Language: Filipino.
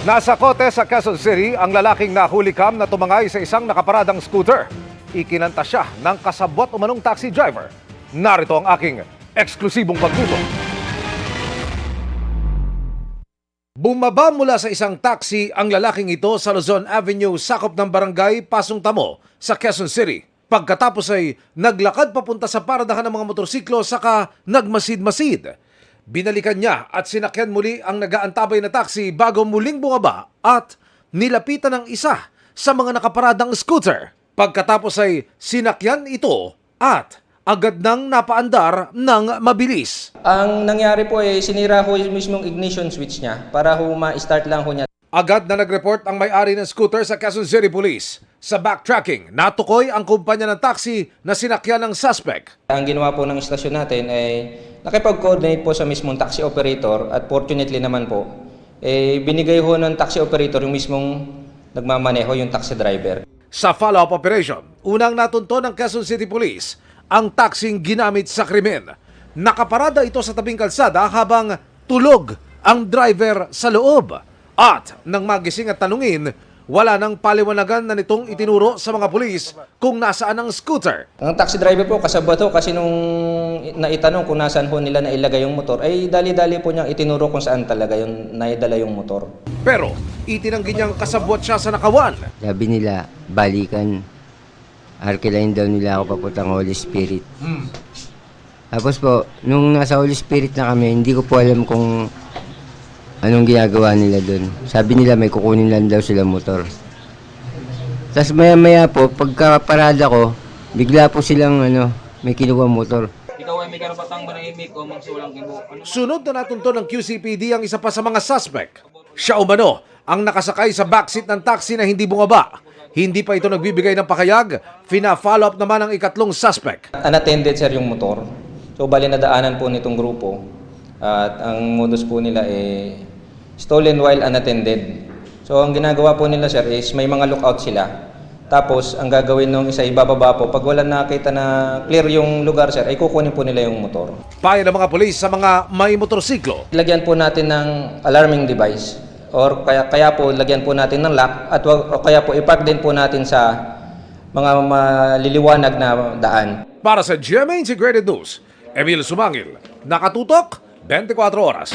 Nasa kote sa Quezon City ang lalaking nahulikam na tumangay sa isang nakaparadang scooter. Ikinanta siya ng kasabwat umanong taxi driver. Narito ang aking eksklusibong pagtutok. Bumaba mula sa isang taxi ang lalaking ito sa Luzon Avenue, sakop ng barangay Pasong Tamo sa Quezon City. Pagkatapos ay naglakad papunta sa paradahan ng mga motorsiklo saka nagmasid-masid. Binalikan niya at sinakyan muli ang nag-aantabay na taxi bago muling bumaba at nilapitan ng isa sa mga nakaparadang scooter. Pagkatapos ay sinakyan ito at agad nang napaandar ng mabilis. Ang nangyari po ay sinira ko yung mismong ignition switch niya para ma-start lang ho niya. Agad na nag-report ang may-ari ng scooter sa Quezon City Police. Sa backtracking, natukoy ang kumpanya ng taxi na sinakyan ng suspect. Ang ginawa po ng istasyon natin ay nakipag-coordinate po sa mismong taxi operator at fortunately naman po, binigay ho ng taxi operator yung mismong nagmamaneho, yung taxi driver. Sa follow-up operation, unang natunto ng Quezon City Police ang taxing ginamit sa krimen. Nakaparada ito sa tabing kalsada habang tulog ang driver sa loob. At nang magising at tanungin, wala nang paliwanagan na nitong itinuro sa mga pulis kung nasaan ang scooter. Ang taxi driver po kasabot ho kasi nung naitanong kung nasaan ho nila nailagay yung motor, ay dali-dali po niyang itinuro kung saan talaga yung naidala yung motor. Pero itinanggi niyang kasabwat siya sa nakawan. Sabi nila, balikan. Arkilain daw nila ako papuntang Holy Spirit. Tapos po, nung nasa Holy Spirit na kami, hindi ko po alam kung anong ginagawa nila doon. Sabi nila may kukunin lang daw sila motor. Tapos maya-maya po, pagka parada ko, bigla po silang may kinuha motor. Ikaw ay may karapatang manahimik o magsulang ibo. Sunod na natunto ng QCPD ang isa pa sa mga suspect. Siya umano ang nakasakay sa backseat ng taxi na hindi bumaba. Hindi pa ito nagbibigay ng pakayag. Fina-follow up naman ang ikatlong suspect. Unattended sir yung motor. So bali nadaanan po nitong grupo. At ang modus po nila stolen while unattended. So ang ginagawa po nila sir is may mga lookout sila. Tapos ang gagawin ng isa ibababa po. Pag wala nakita na clear yung lugar sir, ay kukunin po nila yung motor. Payo ng mga pulis sa mga may motorsiklo. Lagyan po natin ng alarming device. Or kaya po lagyan po natin ng lock at o kaya po ipark din po natin sa mga maliliwanag na daan. Para sa GMA Integrated News, Emil Sumangil, nakatutok 24 oras.